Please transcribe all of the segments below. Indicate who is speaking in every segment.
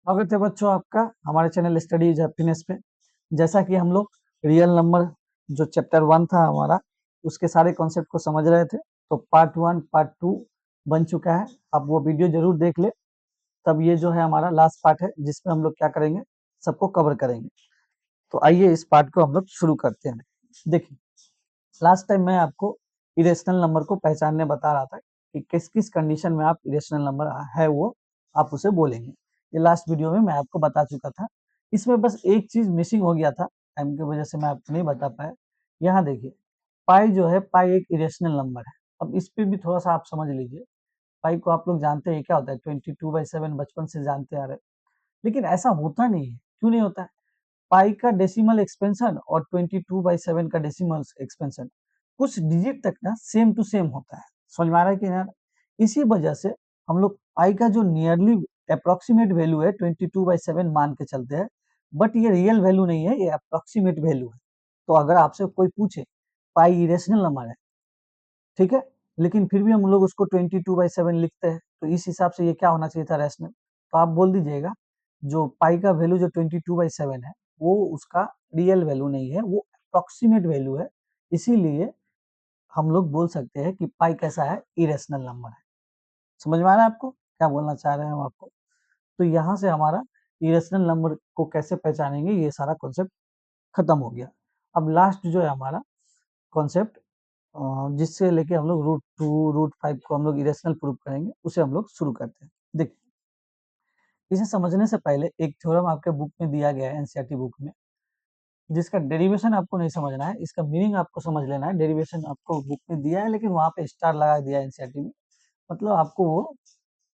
Speaker 1: स्वागत है बच्चों आपका हमारे चैनल स्टडी इज हैप्पीनेस पे। जैसा कि हम लोग रियल नंबर जो चैप्टर 1 था हमारा, उसके सारे कॉन्सेप्ट को समझ रहे थे। तो पार्ट 1 पार्ट 2 बन चुका है। आप वो वीडियो जरूर देख ले। तब ये जो है हमारा लास्ट पार्ट है जिसमें हम लोग क्या करेंगे, सबको कवर करेंगे। तो आइए इस पार्ट को हम लोग शुरू करते हैं। देखिए, लास्ट टाइम मैं आपको इरेशनल नंबर को पहचानने बता रहा था कि किस किस कंडीशन में आप इरेशनल नंबर है वो आप उसे बोलेंगे। ये लास्ट वीडियो में मैं आपको बता चुका था। इसमें बस एक चीज मिसिंग हो गया था, टाइम की वजह से मैं आपको नहीं बता पाया। यहाँ देखिए, पाई जो है, पाई एक इरेशनल नंबर है। अब इस पे भी थोड़ा सा आप समझ लीजिए। पाई को आप लोग जानते हैं क्या होता है, 22/7 बचपन से जानते आ रहे। लेकिन ऐसा होता नहीं है। क्यों नहीं होता है? पाई का डेसिमल एक्सपेंशन और 22/7 का डेसिमल एक्सपेंशन कुछ डिजिट तक ना सेम टू सेम होता है। समझ में आ रहा है कि यार, इसी वजह से हम लोग पाई का जो नियरली अप्रोक्सीमेट वैल्यू है 22/7 मान के चलते हैं। बट ये रियल वैल्यू नहीं है, ये अप्रोक्सीमेट वैल्यू है। तो अगर आपसे कोई पूछे पाई इरेशनल नंबर है, ठीक है, लेकिन फिर भी हम लोग उसको 22/7 लिखते हैं, तो इस हिसाब से ये क्या होना चाहिए था, रैशनल। तो आप बोल दीजिएगा जो पाई का वैल्यू जो 22/7 है, वो उसका रियल वैल्यू नहीं है, वो अप्रोक्सीमेट वैल्यू है। इसीलिए हम लोग बोल सकते हैं कि पाई कैसा है, इरेशनल नंबर है। समझ में आ रहा है आपको क्या बोलना चाह रहे हैं हम आपको? तो यहाँ से हमारा इरेशनल नंबर को कैसे पहचानेंगे, ये सारा कॉन्सेप्ट खत्म हो गया। अब लास्ट जो है हमारा कॉन्सेप्ट, जिससे लेके हम लोग √2 √5 को हम लोग इरेशनल प्रूव करेंगे, उसे हम लोग शुरू करते हैं। देखिए, इसे समझने से पहले एक थ्योरम आपके बुक में दिया गया है, एनसीईआरटी बुक में, जिसका डेरिवेशन आपको नहीं समझना है, इसका मीनिंग आपको समझ लेना है। डेरिवेशन आपको बुक में दिया है, लेकिन वहां पे स्टार लगा दिया है एनसीईआरटी में। मतलब आपको वो,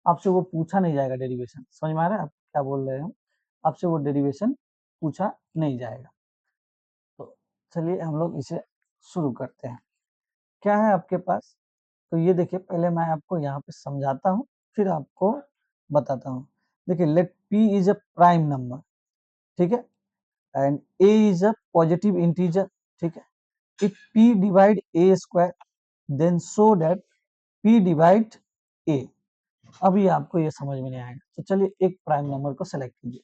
Speaker 1: आपसे वो पूछा नहीं जाएगा डेरिवेशन। समझ में आ रहा है आप क्या बोल रहे हैं? आपसे वो डेरिवेशन पूछा नहीं जाएगा। तो चलिए हम लोग इसे शुरू करते हैं। क्या है आपके पास? तो ये देखिए, पहले मैं आपको यहाँ पे समझाता हूँ, फिर आपको बताता हूँ। देखिए, let p is a prime number, ठीक है, and a is a positive integer, ठीक है। If p divide a square, then show that p divide a। अभी आपको ये समझ में नहीं आएगा, तो चलिए एक प्राइम नंबर को सेलेक्ट कीजिए।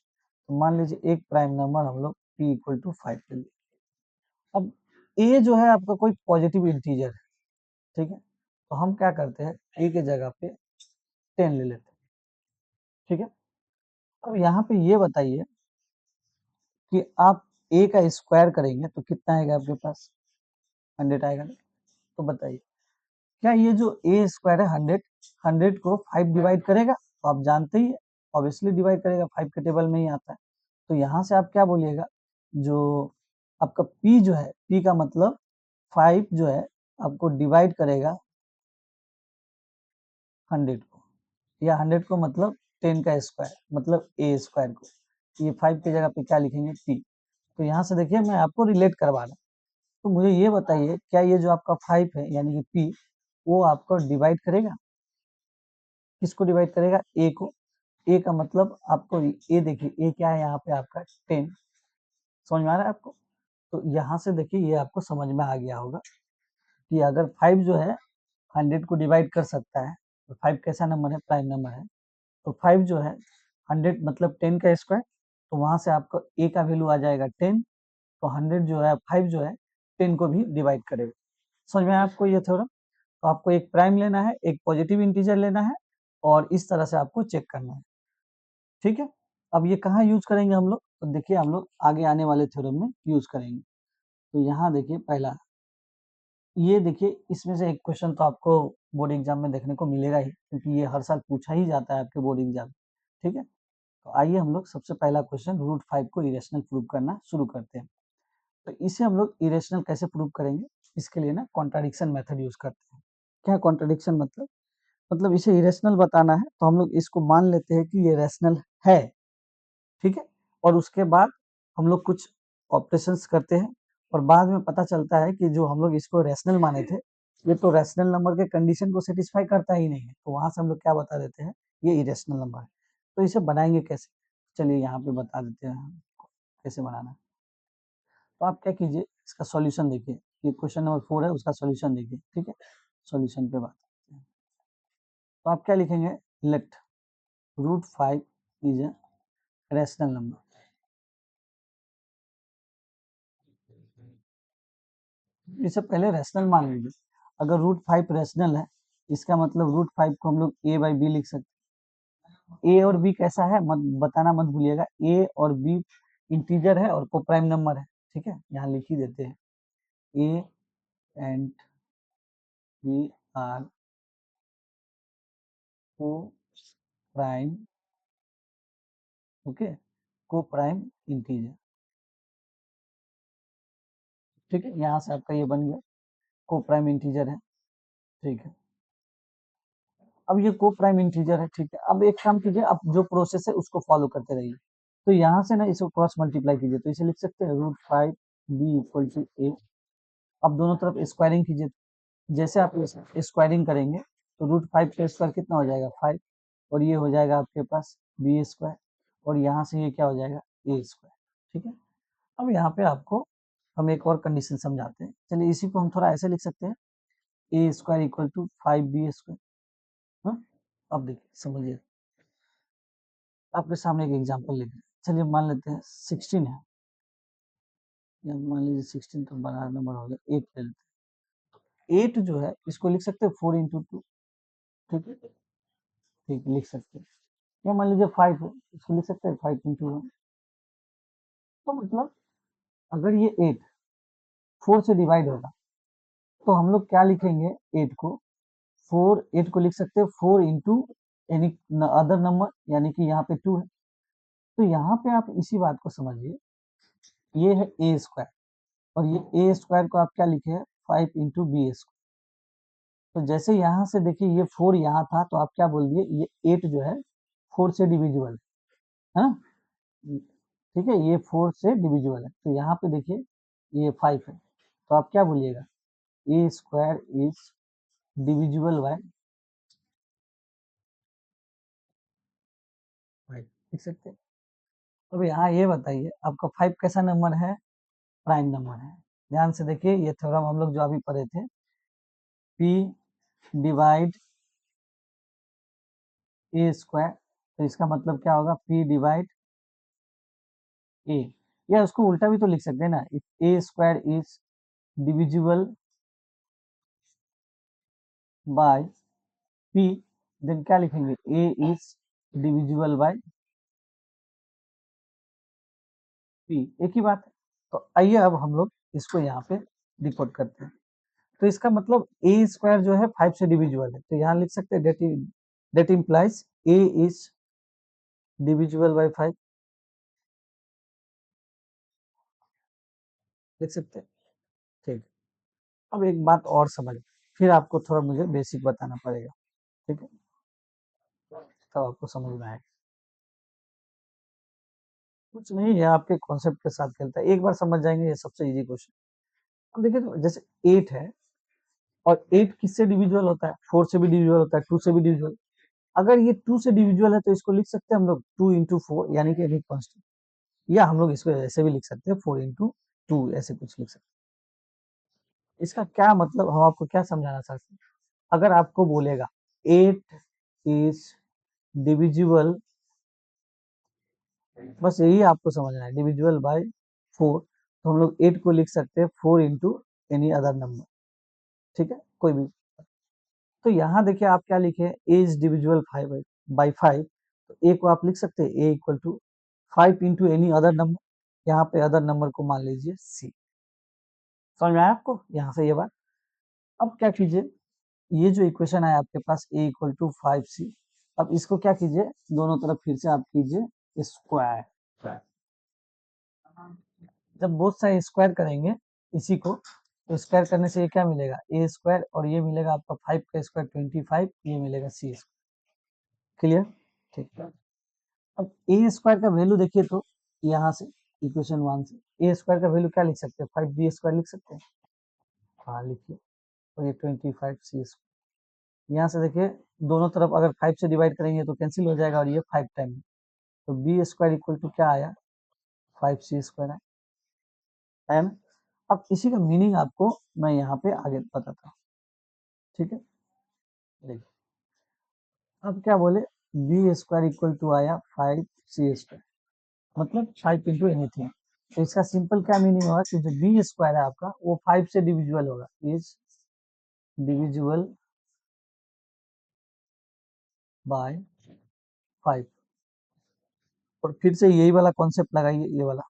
Speaker 1: तो मान लीजिए एक प्राइम नंबर हम लोग p = 5 ले लिए। अब a जो है आपका कोई पॉजिटिव इंटीजर है, ठीक है। तो हम क्या करते हैं, a के जगह पे 10 ले लेते हैं, ठीक है। अब यहाँ पे ये बताइए कि आप a का स्क्वायर करेंगे तो कितना आएगा आपके पास? 100 आएगा ना? तो बताइए, क्या ये जो a स्क्वायर है 100, 100 को 5 डिवाइड करेगा? तो आप जानते ही है, ऑब्वियसली डिवाइड करेगा, 5 के टेबल में ही आता है। तो यहाँ से आप क्या बोलिएगा, जो आपका p जो है, p का मतलब 5 जो है आपको डिवाइड करेगा 100 को, या 100 को मतलब 10 का स्क्वायर, मतलब a स्क्वायर को। ये 5 की जगह पे क्या लिखेंगे, p। तो यहाँ से देखिए मैं आपको रिलेट करवा रहा हूँ। तो मुझे ये बताइए, क्या ये जो आपका 5 है यानी कि p, वो आपको डिवाइड करेगा? किसको डिवाइड करेगा? a को। a का मतलब आपको a देखिए, a क्या है यहाँ पे आपका 10। समझ में आ रहा है आपको? तो यहाँ से देखिए ये आपको समझ में आ गया होगा कि अगर 5 जो है 100 को डिवाइड कर सकता है, तो 5 कैसा नंबर है, प्राइम नंबर है। तो 5 जो है 100 मतलब 10 का स्क्वायर, तो वहां से आपको a का वैल्यू आ जाएगा 10। तो 100 जो है, 5 जो है 10 को भी डिवाइड करेगा। समझ में आया आपको ये थ्योरम? तो आपको एक प्राइम लेना है, एक पॉजिटिव इंटीजर लेना है, और इस तरह से आपको चेक करना है, ठीक है। अब ये कहाँ यूज करेंगे हम लोग? तो देखिए हम लोग आगे आने वाले थ्योरम में यूज करेंगे। तो यहाँ देखिए पहला, ये देखिए इसमें से एक क्वेश्चन तो आपको बोर्ड एग्जाम में देखने को मिलेगा ही, क्योंकि ये हर साल पूछा ही जाता है आपके बोर्ड एग्जाम, ठीक है। तो आइए हम लोग सबसे पहला क्वेश्चन √5 को इरेशनल प्रूव करना शुरू करते हैं। तो इसे हम लोग इरेशनल कैसे प्रूव करेंगे, इसके लिए ना कॉन्ट्राडिक्शन मेथड यूज करते हैं। क्या कॉन्ट्राडिक्शन मतलब? मतलब इसे इरेशनल बताना है तो हम लोग इसको मान लेते हैं कि ये रैशनल है, ठीक है। और उसके बाद हम लोग कुछ ऑपरेशंस करते हैं, और बाद में पता चलता है कि जो हम लोग इसको रैशनल माने थे, ये तो रैशनल नंबर के कंडीशन को सेटिस्फाई करता ही नहीं है। तो वहां से हम लोग क्या बता देते हैं, ये इरेशनल नंबर है। तो इसे बनाएंगे कैसे? चलिए यहाँ पे बता देते हैं कैसे बनाना है। तो आप क्या कीजिए, इसका सॉल्यूशन देखिए। ये क्वेश्चन नंबर 4 है, उसका सॉल्यूशन देखिए, ठीक है। सॉल्यूशन पे बात करते हैं। तो आप क्या लिखेंगे, लेट √5 इज रैशनल नंबर। इससे पहले रैशनल मान लीजिए, अगर रूट 5 रैशनल है, इसका मतलब रूट 5 को हम लोग ए बाई बी लिख सकते हैं। ए और बी कैसा है मत बताना मत भूलिएगा, ए और बी इंटीजर है और को प्राइम नंबर है, ठीक है, यहाँ लिख ही देते हैं, ए एंड बी आर को प्राइम, ओके, को प्राइम इंटीजर, ठीक है, यहाँ से आपका ये बन गया को प्राइम इंटीजर है, ठीक है। अब ये को प्राइम इंटीजर है, ठीक है। अब एक काम कीजिए, अब जो प्रोसेस है उसको फॉलो करते रहिए। तो यहाँ से ना इसको क्रॉस मल्टीप्लाई कीजिए, तो इसे लिख सकते हैं रूट 5 बी इक्वल टू ए। अब दोनों तरफ स्क्वायरिंग कीजिए, जैसे आप स्क्वायरिंग करेंगे तो रूट 5 का स्क्वायर कितना हो जाएगा 5, और ये हो जाएगा आपके पास बी स्क्वायर, और यहाँ से ये क्या हो जाएगा ए स्क्वायर, ठीक है। अब यहाँ पे आपको हम एक और कंडीशन समझाते हैं, चलिए इसी को हम थोड़ा ऐसे लिख सकते हैं, A square equal to 5 B square. हाँ, अब देखिए समझिए, आपके सामने एक एग्जांपल लिख रहे हैं, चलिए मान लेते हैं 16 है, या मान लीजिए 16 तो बड़ा नंबर हो गया, 8 ले लेते हैं। 8 जो है इसको लिख सकते हैं 4 इंटू 2, ठीक है, ठीक लिख सकते हैं। या मान लीजिए 5 है, इसको लिख सकते हैं 5 इंटू 1। तो मतलब अगर ये 8 4 से डिवाइड होगा तो हम लोग क्या लिखेंगे, 8 को 4, 8 को लिख सकते हैं 4 इंटू एनी अदर नंबर, यानी कि यहाँ पे 2 है। तो यहाँ पे आप इसी बात को समझिए, ये है ए स्क्वायर, और ये ए स्क्वायर को आप क्या लिखे हैं 5 इंटू बी स्क्वायर। तो जैसे यहाँ से देखिए ये 4 यहाँ था, तो आप क्या बोल दिए, ये 8 जो है 4 से डिविजिबल है ना, ठीक है, ये 4 से डिविजिबल है। तो यहाँ पे देखिए ये 5 है, तो आप क्या बोलिएगा, ए स्क्वायर इज डिविजिबल बाय 5, लिख सकते हैं। अब यहाँ ये बताइए आपका 5 कैसा नंबर है, प्राइम नंबर है। ध्यान से देखिए, ये थ्योरम हम लोग जो अभी पढ़े थे, पी डिवाइड ए स्क्वायर, तो इसका मतलब क्या होगा, पी डिवाइड ए, या उसको उल्टा भी तो लिख सकते हैं ना, A square is divisible by P, then क्या लिखेंगे, A is divisible by P, एक ही बात है। तो आइए अब हम लोग इसको यहाँ पे डिकोड करते हैं। तो इसका मतलब ए स्क्वायर जो है 5 से डिविजिबल है, तो यहाँ लिख सकते हैं that implies A is divisible bye 5, लिख सकते हैं, ठीक। अब एक बात और समझ, फिर आपको थोड़ा मुझे बेसिक बताना पड़ेगा, ठीक है, तब आपको समझ में आएगा। कुछ नहीं है, आपके कॉन्सेप्ट के साथ खेलता है, एक बार समझ जाएंगे, ये सबसे इजी क्वेश्चन। अब देखिए, तो जैसे 8 है, और 8 किससे डिविजिबल होता है, 4 से भी डिविजिबल होता है, 2 से भी डिविजिबल। अगर ये 2 से डिविजिबल है तो इसको लिख सकते हैं हम लोग 2 इंटू 4, यानी कि एक कांस्टेंट, या हम लोग इसको ऐसे भी लिख सकते हैं 4 इंटू 2, ऐसे कुछ लिख सकते हैं। इसका क्या मतलब, हम आपको क्या समझाना चाहते हैं, अगर आपको बोलेगा 8 इज डिविजिबल, बस यही आपको समझना है, डिविजिबल बाय 4, तो हम लोग 8 को लिख सकते हैं 4 इंटू एनी अदर नंबर, ठीक है, कोई भी। तो यहाँ देखिए आप क्या लिखे, ए इज डिविजिबल 5 बाई 5, तो ए को आप लिख सकते हैं A equal to 5 into any other number, यहाँ पे अदर नंबर को मान लीजिए सी। समझ में आया आपको यहाँ से ये बात। अब क्या कीजिए, ये जो इक्वेशन है आपके पास ए इक्वल टू 5c, अब इसको क्या कीजिए, दोनों तरफ फिर से आप कीजिए स्क्वायर। जब बोथ साइड स्क्वायर करेंगे इसी को, तो स्क्वायर करने से ये क्या मिलेगा, ए स्क्वायर, और ये मिलेगा आपका 5 का स्क्वायर 25, ये मिलेगा सी स्क्वायर, क्लियर, ठीक है। अब ए स्क्वायर का वैल्यू देखिए, तो यहाँ से इक्वेशन 1 से ए स्क्वायर का वैल्यू क्या लिख सकते हैं, 5b स्क्वायर लिख सकते हैं, हाँ लिखिए, और ये 25c स्क्वायर, यहाँ से देखिए दोनों तरफ अगर 5 से डिवाइड करेंगे तो कैंसिल हो जाएगा, और ये 5 टाइम, तो बी स्क्वायर इक्वल टू क्या आया, 5c स्क्वायर है ना। अब इसी का मीनिंग आपको मैं यहाँ पे आगे बताता हूँ, ठीक है, देखिए अब क्या बोले, बी स्क्वायर इक्वल टू आया 5c स्क्वायर, मतलब 5 इंटू एनीथिंग। तो इसका सिंपल क्या मीनिंग होगा कि जो बी स्क्वायर है आपका वो 5 से डिविजिबल होगा, इज डिविजिबल बाय 5। और फिर से यही वाला कॉन्सेप्ट लगाइए, ये वाला,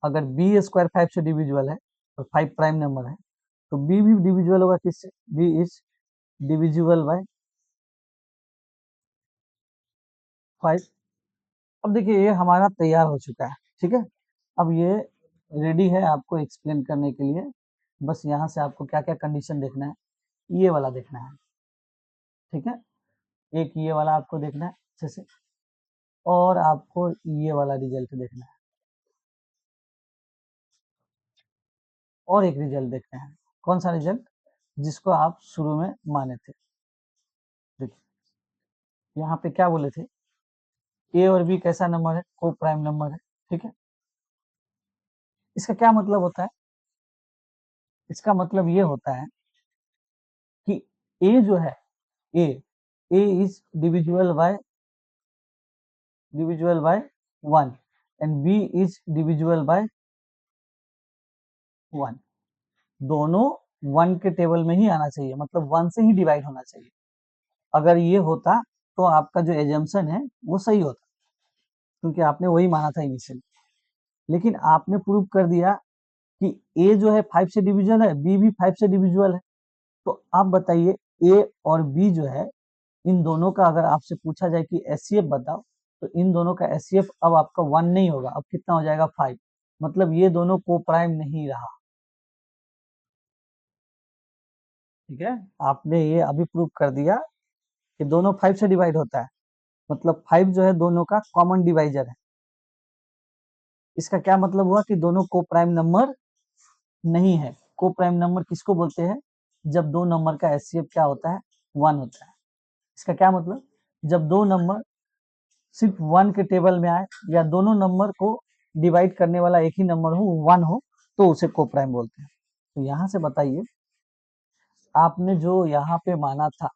Speaker 1: अगर बी स्क्वायर 5 से डिविजिबल है और 5 प्राइम नंबर है तो बी भी डिविजिबल होगा किससे, बी इज डिविजिबल बाय 5। अब देखिए ये हमारा तैयार हो चुका है, ठीक है। अब ये रेडी है आपको एक्सप्लेन करने के लिए। बस यहाँ से आपको क्या क्या कंडीशन देखना है, ये वाला देखना है, ठीक है। एक ये वाला आपको देखना है अच्छे से, और आपको ये वाला रिजल्ट देखना है, और एक रिजल्ट देखना है। कौन सा रिजल्ट, जिसको आप शुरू में माने थे। देखिए यहाँ पे क्या बोले थे, ए और बी कैसा नंबर है, को प्राइम नंबर है, ठीक है। इसका क्या मतलब होता है, इसका मतलब ये होता है कि ए जो है, A A is divisible by 1 and B is divisible by 1। दोनों 1 के टेबल में ही आना चाहिए, मतलब 1 से ही डिवाइड होना चाहिए। अगर ये होता तो आपका जो एजम्पशन है वो सही होता, क्योंकि आपने वही माना था इनिशियली। लेकिन आपने प्रूव कर दिया कि ए जो है 5 से डिविजिबल है, बी भी 5 से डिविजिबल है। तो आप बताइए, ए और बी जो है, इन दोनों का अगर आपसे पूछा जाए कि एचसीएफ बताओ, तो इन दोनों का एचसीएफ अब आपका 1 नहीं होगा, अब कितना हो जाएगा 5। मतलब ये दोनों को प्राइम नहीं रहा, ठीक है। आपने ये अभी प्रूव कर दिया कि दोनों 5 से डिवाइड होता है, मतलब 5 जो है दोनों का कॉमन डिवाइजर है। इसका क्या मतलब हुआ कि दोनों को प्राइम नंबर नहीं है। को प्राइम नंबर किसको बोलते हैं, जब दो नंबर का एचसीएफ क्या होता है, 1 होता है। इसका क्या मतलब, जब दो नंबर सिर्फ 1 के टेबल में आए, या दोनों नंबर को डिवाइड करने वाला एक ही नंबर हो, 1 हो, तो उसे को प्राइम बोलते हैं। तो यहाँ से बताइए, आपने जो यहाँ पे माना था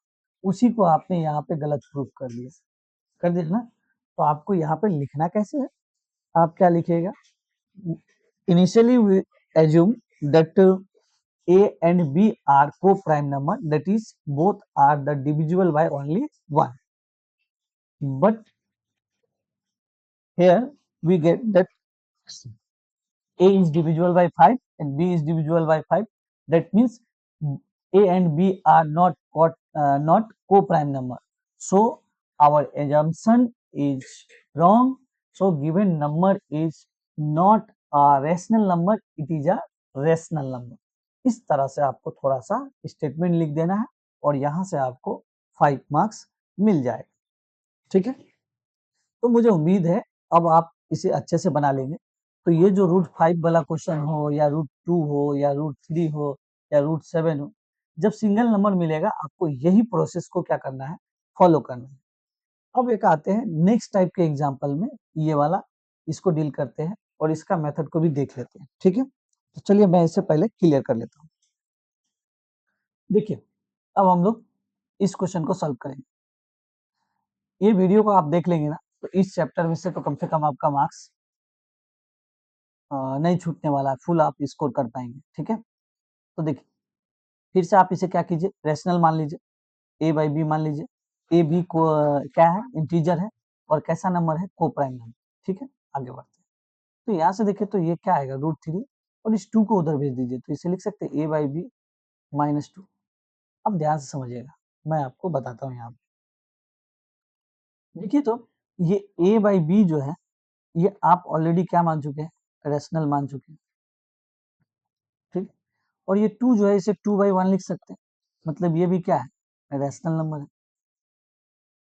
Speaker 1: उसी को आपने यहाँ पे गलत प्रूफ कर दिया, कर दिया ना। तो आपको यहाँ पे लिखना कैसे है, आप क्या लिखिएगा, initially we assume that A and B are co-prime number, that is both are the divisible by only 1. But here we get that A is divisible by 5 and B is divisible by 5. That means A and B are not co-prime number. So our assumption is wrong. So given number is not a rational number, it is a rational number. इस तरह से आपको थोड़ा सा statement लिख देना है और यहाँ से आपको 5 मार्क्स मिल जाएगा, ठीक है। तो मुझे उम्मीद है अब आप इसे अच्छे से बना लेंगे। तो ये जो √5 वाला क्वेश्चन हो, या √2 हो, या √3 हो, या √7 हो, जब सिंगल नंबर मिलेगा आपको यही प्रोसेस को क्या करना है, फॉलो करना है। अब एक आते हैं नेक्स्ट टाइप के एग्जाम्पल में, ये वाला इसको डील करते हैं और इसका मेथड को भी देख लेते हैं, ठीक है। तो चलिए मैं इससे पहले क्लियर कर लेता हूँ। देखिए अब हम लोग इस क्वेश्चन को सॉल्व करेंगे। ये वीडियो को आप देख लेंगे ना, तो इस चैप्टर में से तो कम से कम आपका मार्क्स नहीं छूटने वाला है, फुल आप स्कोर कर पाएंगे, ठीक है। तो देखिए फिर से आप इसे क्या कीजिए, रैशनल मान लीजिए, ए बाई बी मान लीजिए। ए बी को क्या है, इंटीजर है, और कैसा नंबर है, को प्राइम नंबर, ठीक है। आगे बढ़ते हैं, तो यहाँ से देखिए तो ये क्या आएगा, √3, और इस 2 को उधर भेज दीजिए, तो इसे लिख सकते हैं ए बाई बी -2। अब ध्यान से समझिएगा, मैं आपको बताता हूँ यहाँ पे। देखिए तो ये ए बाई बी जो है, ये आप ऑलरेडी क्या मान चुके हैं, रैशनल मान चुके हैं, ठीक। और ये 2 जो है, इसे 2/1 लिख सकते हैं, मतलब ये भी क्या है, रैशनल नंबर है।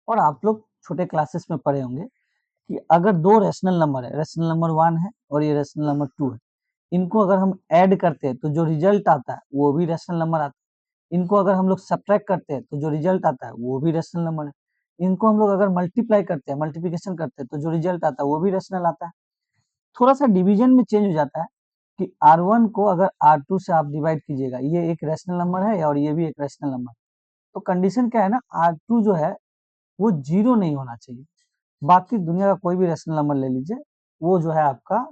Speaker 1: और आप लोग छोटे क्लासेस में पढ़े होंगे कि अगर दो रैशनल नंबर है, रैशनल नंबर 1 है और ये रैशनल नंबर 2 है, इनको अगर हम ऐड करते हैं तो जो रिजल्ट आता है वो भी रैशनल नंबर आता है। इनको अगर हम लोग सब्ट्रैक्ट करते हैं तो जो रिजल्ट आता है वो भी रैशनल नंबर है। इनको हम लोग अगर मल्टीप्लाई करते हैं, मल्टीप्लिकेशन करते हैं, तो जो रिजल्ट आता है वो भी रैशनल आता है। थोड़ा सा डिवीजन में चेंज हो जाता है कि R1 को अगर R2 से आप डिवाइड कीजिएगा, ये एक रैशनल नंबर है और ये भी एक रैशनल नंबर है, तो कंडीशन क्या है ना, R2 जो है वो 0 नहीं होना चाहिए। बाकी दुनिया का कोई भी रेशनल नंबर ले लीजिए, वो जो है आपका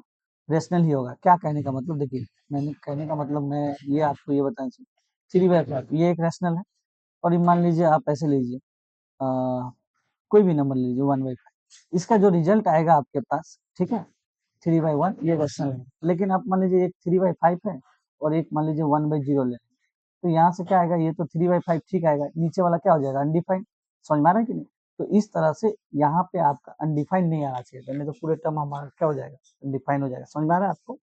Speaker 1: रेशनल ही होगा। क्या कहने का मतलब, देखिए मैंने कहने का मतलब मैं ये आपको ये बताना चाहिए, 3/5 ये एक रेशनल है। और ये मान लीजिए आप ऐसे लीजिए, कोई भी नंबर लीजिए 1/5, इसका जो रिजल्ट आएगा आपके पास, ठीक है, 3/1 ये रेशनल है। लेकिन आप मान लीजिए एक 3/5 है और एक मान लीजिए 1/0 ले, तो यहाँ से क्या आएगा, ये तो 3/5 ठीक आएगा, नीचे वाला क्या हो जाएगा, अनडिफाइंड। समझ में आ रहा है कि नहीं? तो इस तरह से यहाँ पे आपका अनडिफाइंड नहीं आना चाहिए, नहीं तो पूरे टर्म हमारा क्या हो जाएगा, अनडिफाइंड हो जाएगा। समझ में आ रहा है आपको?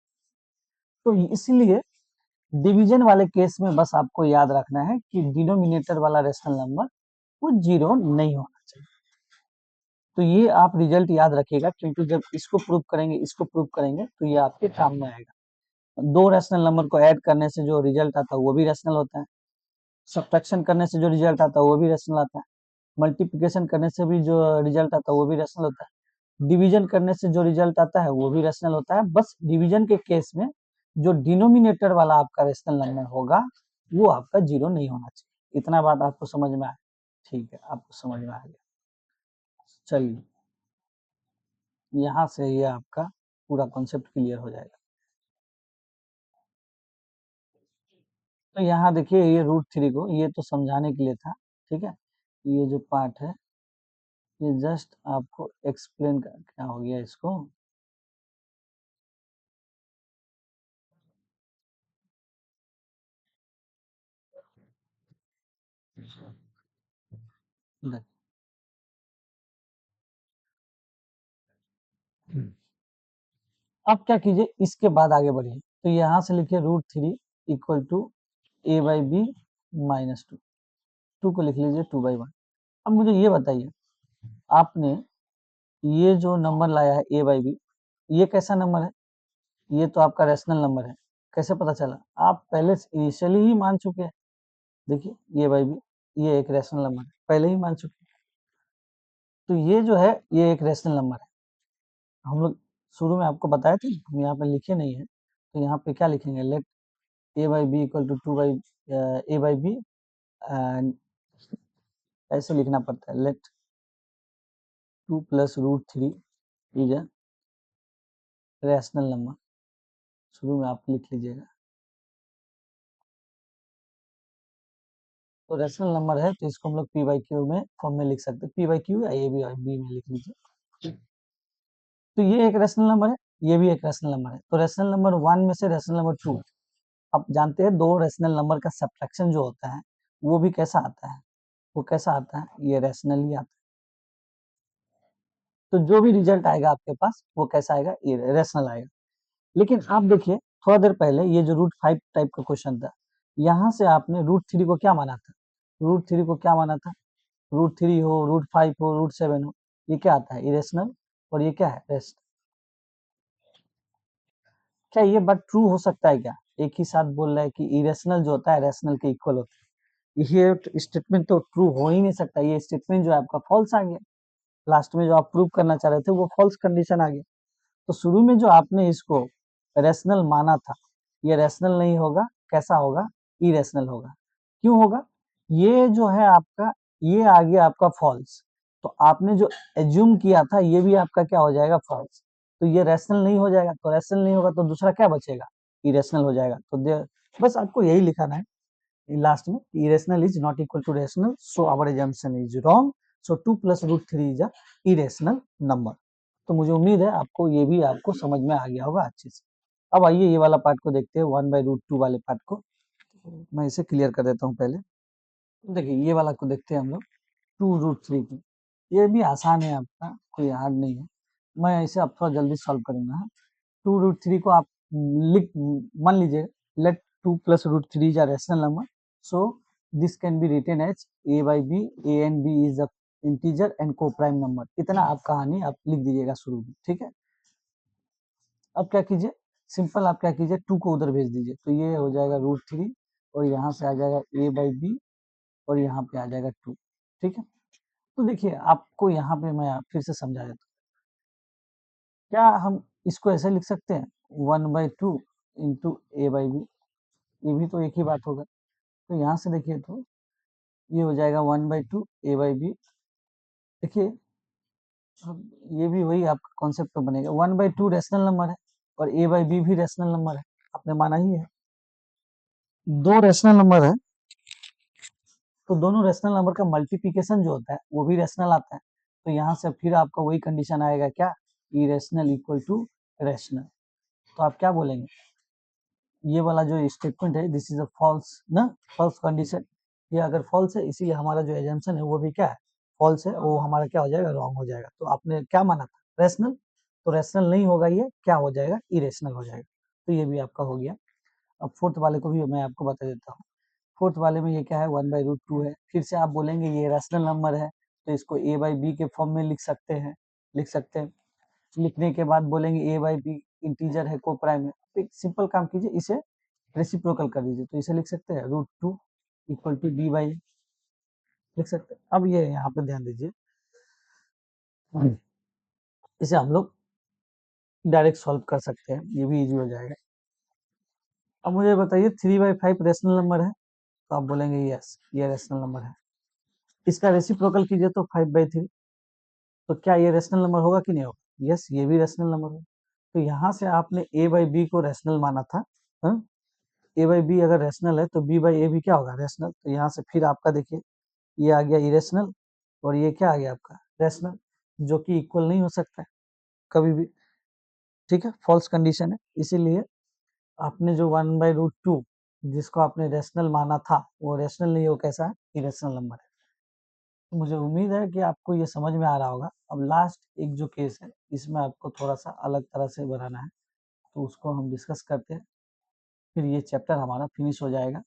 Speaker 1: तो इसीलिए डिवीजन वाले केस में बस आपको याद रखना है कि डिनोमिनेटर वाला रेशनल नंबर वो 0 नहीं होना चाहिए। तो ये आप रिजल्ट याद रखिएगा, क्योंकि जब इसको प्रूव करेंगे, इसको प्रूव करेंगे, तो ये आपके काम में आएगा। दो रैशनल नंबर को ऐड करने से जो रिजल्ट आता है वो भी रैशनल होता है, सब्ट्रैक्शन करने से जो रिजल्ट आता है वो भी रैशनल आता है, मल्टीप्लिकेशन करने से भी जो रिजल्ट आता है वो भी रैशनल होता है, डिवीजन करने से जो रिजल्ट आता है वो भी रैशनल होता है। बस डिवीजन के केस में जो डिनोमिनेटर वाला आपका रैशनल नंबर होगा वो आपका 0 नहीं होना चाहिए। इतना बात आपको समझ में आया? ठीक है, आपको समझ में आ गया। चलिए, यहाँ से ये आपका पूरा कॉन्सेप्ट क्लियर हो जाएगा। तो यहाँ देखिए, ये √3 को ये तो समझाने के लिए था, ठीक है। ये जो पार्ट है ये जस्ट आपको एक्सप्लेन कर, क्या हो गया इसको, देख, अब क्या कीजिए, इसके बाद आगे बढ़िए। तो यहाँ से लिखिए √3 इक्वल टू a/b -2, 2 को लिख लीजिए 2/1। अब मुझे ये बताइए, आपने ये जो नंबर लाया है a/b, ये कैसा नंबर है? ये तो आपका रैशनल नंबर है। कैसे पता चला? आप पहले इनिशियली ही मान चुके हैं। देखिए a/b ये एक रैशनल नंबर है, पहले ही मान चुके हैं। तो ये जो है ये एक रैशनल नंबर है। हम लोग शुरू में आपको बताए थे, हम यहाँ पे लिखे नहीं है, तो यहाँ पे क्या लिखेंगे, late a/b equal to 2/a/b, and ऐसे लिखना पड़ता है, let 2 plus √3 is a rational number. शुरू में आप लिख लीजिएगा। तो रैशनल नंबर है तो इसको हम लोग p/q में फॉर्म में लिख सकते हैं, p/q या a/b में लिख लीजिए। तो ये एक रैशनल नंबर है, ये भी एक रैशनल नंबर है। तो रैशनल नंबर 1 में से रैशनल नंबर 2, आप जानते हैं दो रैशनल नंबर का सब्ट्रैक्शन जो होता है वो भी कैसा आता है, वो कैसा आता है, ये रैशनल ही आता है। तो जो भी रिजल्ट आएगा आपके पास वो कैसा आएगा, ये रैशनल आएगा। लेकिन आप देखिए, थोड़ा देर पहले ये जो √5 टाइप का क्वेश्चन था, यहाँ से आपने √3 को क्या माना था, √3 को क्या माना था, √3 हो, √5 हो, √7 हो, ये क्या आता है, इरेशनल। और ये क्या है, रेशनल। क्या ये बात ट्रू हो सकता है क्या? एक ही साथ बोल रहा है कि इरेशनल जो होता है रैशनल के इक्वल होता है, ये स्टेटमेंट तो ट्रू हो ही नहीं सकता। ये स्टेटमेंट जो है आपका फॉल्स आ गया। लास्ट में जो आप प्रूव करना चाह रहे थे वो फॉल्स कंडीशन आ गया। तो शुरू में जो आपने इसको रैशनल माना था, ये रैशनल नहीं होगा, कैसा होगा, इरेशनल होगा। क्यों होगा? ये जो है आपका, ये आ गया आपका फॉल्स, तो आपने जो एज्यूम किया था ये भी आपका क्या हो जाएगा, फॉल्स। तो ये रैशनल नहीं हो जाएगा, तो रैशनल नहीं होगा तो दूसरा क्या बचेगा, इरेशनल हो जाएगा। तो बस आपको यही लिखाना है लास्ट में, irrational is not equal to rational, so our assumption is wrong, so 2 plus √3 is a irrational number। तो मुझे उम्मीद है आपको ये भी आपको समझ में आ गया होगा अच्छे से। अब आइए ये वाला पार्ट को देखते हैं, 1/√2 वाले पार्ट को। मैं इसे क्लियर कर देता हूँ पहले। देखिए ये वाला को देखते हैं हम लोग, 2√3 की। ये भी आसान है, आपका कोई हार्ड नहीं है। मैं इसे अब थोड़ा जल्दी सॉल्व करूंगा। 2√3 को आप लिख मान लीजिए, let 2 plus √3 is a rational number, so this can be written as a/b, a and b is a integer and coprime number. इतना आप कहानी आप लिख दीजिएगा शुरू में, ठीक है। अब क्या कीजिए, सिंपल आप क्या कीजिए, 2 को उधर भेज दीजिए, तो ये हो जाएगा √3 और यहाँ से आ जाएगा a/b और यहाँ पे आ जाएगा 2, ठीक है। तो देखिए आपको यहाँ पे मैं फिर से समझा देता हूँ। क्या हम इसको ऐसे लिख सकते हैं, 1/2 इंटू a/b, ये भी तो एक ही बात होगा। तो यहाँ से देखिए तो ये हो जाएगा 1/2 a/b। देखिए अब ये भी वही आपका कॉन्सेप्ट तो बनेगा, 1/2 रैशनल नंबर है और a/b भी रैशनल नंबर है, आपने माना ही है। दो रैशनल नंबर है तो दोनों रैशनल नंबर का मल्टीप्लिकेशन जो होता है वो भी रैशनल आता है, तो यहाँ से फिर आपका वही कंडीशन आएगा, क्या, इरेशनल इक्वल टू रैशनल। तो आप क्या बोलेंगे, ये वाला जो स्टेटमेंट है दिस इज अ फॉल्स ना, फॉल्स कंडीशन, ये अगर फॉल्स है इसीलिए हमारा जो एजम्पशन है वो भी क्या है, फॉल्स है, वो हमारा क्या हो जाएगा, रॉन्ग हो जाएगा। तो आपने क्या माना था, रैशनल, तो रैशनल नहीं होगा, ये क्या हो जाएगा, इरेशनल हो जाएगा। तो ये भी आपका हो गया। अब फोर्थ वाले को भी मैं आपको बता देता हूँ। फोर्थ वाले में ये क्या है, 1/√2 है। फिर से आप बोलेंगे ये रैशनल नंबर है तो इसको a/b के फॉर्म में लिख सकते हैं, लिख सकते हैं। लिखने के बाद बोलेंगे a/b इंटीजर है, को प्राइम है, तो एक सिंपल काम कीजिए, इसे रेसिप्रोकल कर दीजिए, तो इसे लिख सकते हैं √2 इक्वल टू b/a, लिख सकते हैं। अब ये यहाँ पे ध्यान दीजिए, इसे हम लोग डायरेक्ट सॉल्व कर सकते हैं, ये भी इजी हो जाएगा। अब मुझे बताइए 3/5 रैशनल नंबर है, तो आप बोलेंगे यस ये रैशनल नंबर है। इसका रेसिप्रोकल कीजिए तो 5/3, तो क्या ये रैशनल नंबर होगा कि नहीं होगा, यस ये भी रैशनल नंबर होगा। तो यहाँ से आपने a/b को रैशनल माना था, a/b अगर रैशनल है तो b/a भी क्या होगा, रैशनल। तो यहाँ से फिर आपका देखिए ये आ गया इरेशनल और ये क्या आ गया आपका रैशनल, जो कि इक्वल नहीं हो सकता है कभी भी, ठीक है, फॉल्स कंडीशन है। इसीलिए आपने जो 1/√2 जिसको आपने रैशनल माना था वो रैशनल नहीं हो, कैसा है, इरेशनल नंबर है। तो मुझे उम्मीद है कि आपको ये समझ में आ रहा होगा। अब लास्ट एक जो केस है इसमें आपको थोड़ा सा अलग तरह से बनाना है, तो उसको हम डिस्कस करते हैं, फिर ये चैप्टर हमारा फिनिश हो जाएगा,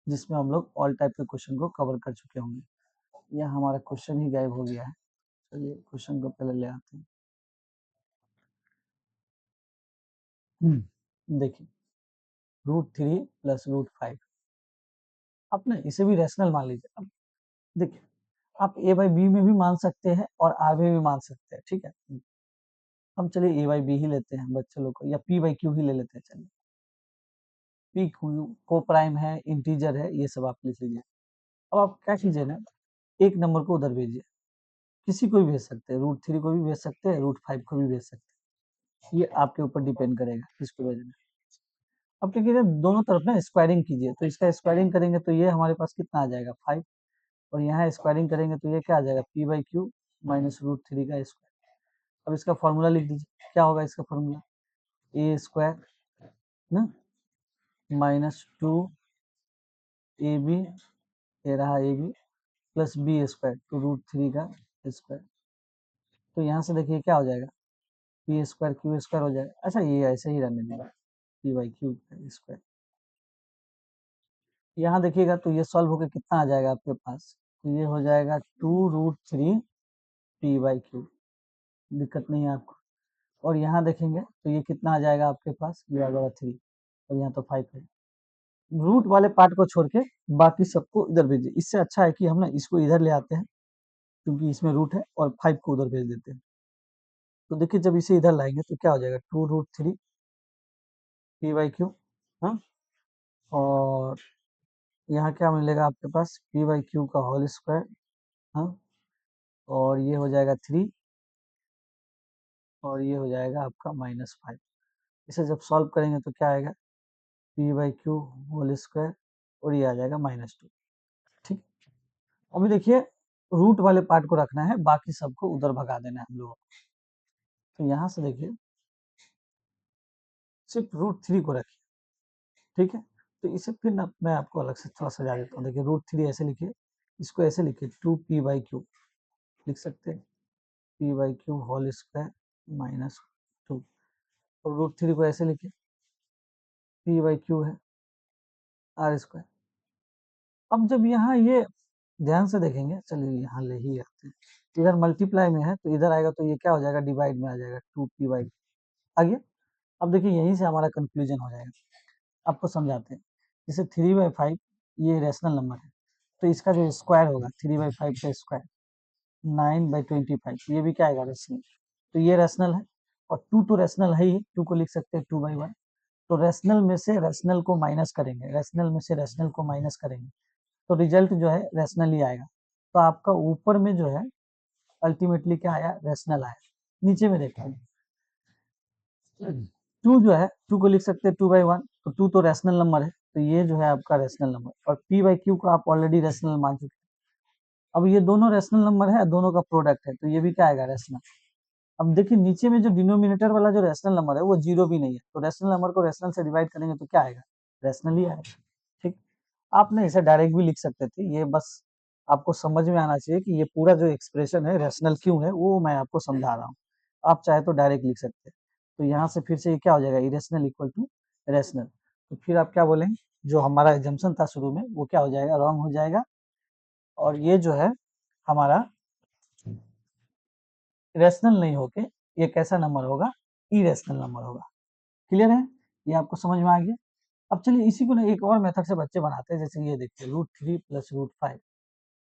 Speaker 1: जिसमें हम लोग ऑल टाइप के क्वेश्चन को कवर कर चुके होंगे। यह हमारा क्वेश्चन ही गायब हो गया है, चलिए क्वेश्चन को पहले ले आते हैं। देखिए √3 प्लस √5, आप ना इसे भी रैशनल मान लीजिए। अब देखिए आप a/b में भी मान सकते हैं और r में भी मान सकते हैं, ठीक है। हम चलिए a/b ही लेते हैं बच्चे लोग को, या p/q ही ले लेते हैं, चलिए p को प्राइम है, इंटीजर है, ये सब आप लिख लीजिए। अब आप क्या कीजिए ना, एक नंबर को उधर भेजिए, किसी को भी भेज सकते हैं, √3 को भी भेज सकते हैं, √5 को भी भेज सकते हैं, ये आपके ऊपर डिपेंड करेगा किसको भेजना है। अब क्या कीजिए, दोनों तरफ ना स्क्वायरिंग कीजिए, तो इसका स्क्वायरिंग करेंगे तो ये हमारे पास कितना आ जाएगा, 5, और यहाँ स्क्वायरिंग करेंगे तो ये क्या आ जाएगा, p/q माइनस √3 का स्क्वायर। अब इसका फॉर्मूला लिख दीजिए, क्या होगा इसका फॉर्मूला, a² ना माइनस 2ab, ये रहा ab प्लस b² तो √3 का स्क्वायर। तो यहाँ से देखिए क्या हो जाएगा, p²q² हो जाएगा। अच्छा ये ऐसे ही रहने देगा, p/q स्क्वायर। यहाँ देखिएगा तो ये सॉल्व होकर कितना आ जाएगा आपके पास, तो ये हो जाएगा 2√3 p/q, दिक्कत नहीं है आपको। और यहाँ देखेंगे तो ये कितना आ जाएगा आपके पास, ये आ जाएगा 3 और यहाँ तो 5 है। रूट वाले पार्ट को छोड़ के बाकी सबको इधर भेजिए, इससे अच्छा है कि हम ना इसको इधर ले आते हैं क्योंकि इसमें रूट है, और 5 को उधर भेज देते हैं। तो देखिए जब इसे इधर लाएंगे तो क्या हो जाएगा, 2√3 p/q, हाँ, और यहाँ क्या मिलेगा आपके पास, p/q का होल स्क्वायर, हाँ, और ये हो जाएगा 3 और ये हो जाएगा आपका -5। इसे जब सॉल्व करेंगे तो क्या आएगा, p/q होल स्क्वायर और ये आ जाएगा -2, ठीक। अभी देखिए रूट वाले पार्ट को रखना है, बाकी सबको उधर भगा देना है हम लोगों को। तो यहाँ से देखिए सिर्फ √3 को रखिए, ठीक है। तो इसे फिर ना मैं आपको अलग से थोड़ा सजा देता हूँ। देखिए √3 ऐसे लिखिए, इसको ऐसे लिखिए 2p/q, लिख सकते हैं p/q होल स्क्वायर -2, और √3 को ऐसे लिखिए p/q है r²। अब जब यहाँ ये ध्यान से देखेंगे, चलिए यहाँ ले ही आते हैं, इधर मल्टीप्लाई में है तो इधर आएगा तो ये क्या हो जाएगा, डिवाइड में आ जाएगा, 2p/, आ गया। अब देखिए यहीं से हमारा कंक्लूजन हो जाएगा, आपको समझाते हैं। जैसे 3/5 ये रैशनल नंबर है, तो इसका जो स्क्वायर होगा 3/5 का स्क्वायर 9/25, ये भी क्या आएगा, रैशनल। तो ये रैशनल है, और 2 तो रैशनल है ही, 2 को लिख सकते हैं 2/1। तो रैशनल में से रैशनल को माइनस करेंगे, रैशनल में से रैशनल को माइनस करेंगे तो रिजल्ट जो है रैशनल ही आएगा। तो आपका ऊपर में जो है अल्टीमेटली क्या आया, रैशनल आया। नीचे में देखा टू जो है, टू को लिख सकते हैं 2/1, तो टू तो रैशनल नंबर है, तो ये जो है आपका रैशनल नंबर, और p/q को आप ऑलरेडी रैशनल मान चुके हैं। अब ये दोनों रैशनल नंबर है, दोनों का प्रोडक्ट है, तो ये भी क्या आएगा, रैशनल। अब देखिए नीचे में जो डिनोमिनेटर वाला जो रैशनल नंबर है वो जीरो भी नहीं है, तो रैशनल नंबर को रैशनल से डिवाइड करेंगे तो क्या आएगा, रैशनल ही आएगा। ठीक, आपने इसे डायरेक्ट भी लिख सकते थे, ये बस आपको समझ में आना चाहिए कि ये पूरा जो एक्सप्रेशन है रैशनल क्यों है, वो मैं आपको समझा रहा हूँ। आप चाहे तो डायरेक्ट लिख सकते हैं। तो यहाँ से फिर से ये क्या हो जाएगा, इरेशनल इक्वल टू रैशनल। तो फिर आप क्या बोलेंगे, जो हमारा एग्जाम्पशन था शुरू में वो क्या हो जाएगा, रॉन्ग हो जाएगा, और ये जो है हमारा रैशनल नहीं होके ये कैसा नंबर होगा, इरेशनल नंबर होगा। क्लियर है, ये आपको समझ में आ गया। अब चलिए इसी को ना एक और मेथड से बच्चे बनाते हैं, जैसे ये देखिए √3 + √5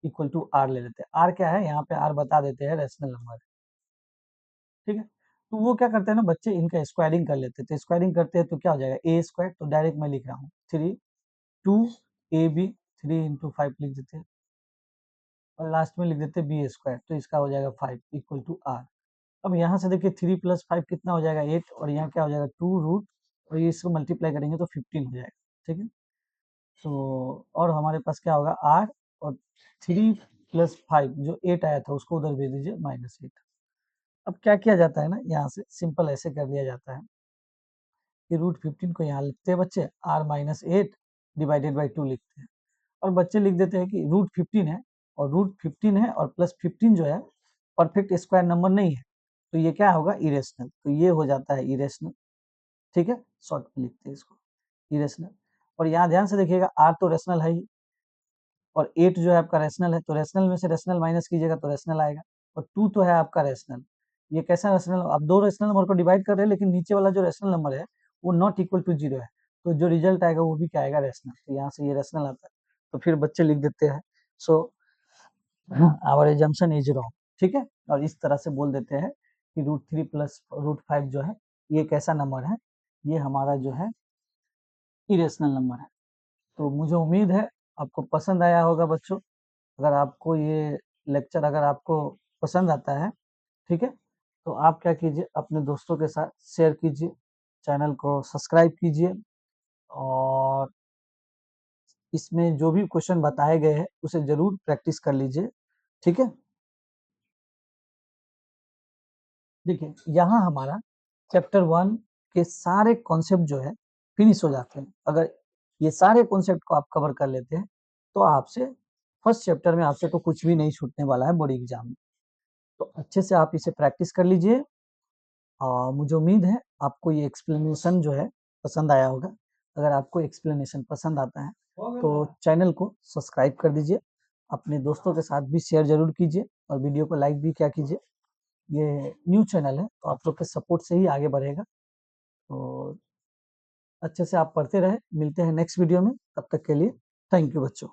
Speaker 1: इक्वल टू आर ले लेते हैं। आर क्या है, यहाँ पे आर बता देते हैं, रैशनल नंबर। ठीक है, तो वो क्या करते हैं ना बच्चे, इनका स्क्वायरिंग कर लेते हैं। तो स्क्वायरिंग करते हैं तो क्या हो जाएगा, a², तो डायरेक्ट मैं लिख रहा हूँ 3 2ab 3 × 5 लिख देते हैं, और लास्ट में लिख देते हैं b², तो इसका हो जाएगा 5 इक्वल टू आर। अब यहाँ से देखिए 3 + 5 कितना हो जाएगा, 8, और यहाँ क्या हो जाएगा 2 रूट, और ये इसको मल्टीप्लाई करेंगे तो 15 हो जाएगा। ठीक है, तो और हमारे पास क्या होगा आर, और 3 + 5 जो 8 आया था उसको उधर भेज दीजिए -8। अब क्या किया जाता है ना, यहाँ से सिंपल ऐसे कर लिया जाता है कि √15 को यहाँ लिखते हैं बच्चे, r-8 डिवाइडेड बाई 2 लिखते हैं, और बच्चे लिख देते हैं कि √15 है, और √15 है और +15 जो है परफेक्ट स्क्वायर नंबर नहीं है, तो ये क्या होगा, इरेशनल, तो ये हो जाता है इरेशनल। ठीक है, शॉर्ट में लिखते हैं इसको, इरेशनल। और यहाँ ध्यान से देखिएगा आर तो रैशनल है ही, और 8 जो है आपका रैशनल है, तो रैशनल में से रैशनल माइनस कीजिएगा तो रैशनल आएगा, और 2 तो है आपका रैशनल। ये कैसा रैशनल, आप दो रैशनल नंबर को डिवाइड कर रहे हैं, लेकिन नीचे वाला जो रैशनल नंबर है वो नॉट इक्वल टू 0 है, तो जो रिजल्ट आएगा वो भी क्या आएगा, रैशनल। तो यहाँ से ये रैशनल आता है, तो फिर बच्चे लिख देते हैं so our assumption is wrong. ठीक है, और इस तरह से बोल देते हैं कि √3 + √5 जो है ये कैसा नंबर है, ये हमारा जो है इरेशनल नंबर है। तो मुझे उम्मीद है आपको पसंद आया होगा बच्चों। अगर आपको ये लेक्चर अगर आपको पसंद आता है, ठीक है, तो आप क्या कीजिए, अपने दोस्तों के साथ शेयर कीजिए, चैनल को सब्सक्राइब कीजिए, और इसमें जो भी क्वेश्चन बताए गए हैं उसे जरूर प्रैक्टिस कर लीजिए। ठीक है, देखिए यहाँ हमारा चैप्टर 1 के सारे कॉन्सेप्ट जो है फिनिश हो जाते हैं। अगर ये सारे कॉन्सेप्ट को आप कवर कर लेते हैं तो आपसे फर्स्ट चैप्टर में आपसे तो कुछ भी नहीं छूटने वाला है बोर्ड एग्जाम में। तो अच्छे से आप इसे प्रैक्टिस कर लीजिए, और मुझे उम्मीद है आपको ये एक्सप्लेनेशन जो है पसंद आया होगा। अगर आपको एक्सप्लेनेशन पसंद आता है तो चैनल को सब्सक्राइब कर दीजिए, अपने दोस्तों के साथ भी शेयर जरूर कीजिए, और वीडियो को लाइक भी क्या कीजिए। ये न्यू चैनल है तो आप लोग के सपोर्ट से ही आगे बढ़ेगा। तो अच्छे से आप पढ़ते रहे, मिलते हैं नेक्स्ट वीडियो में, तब तक के लिए थैंक यू बच्चों।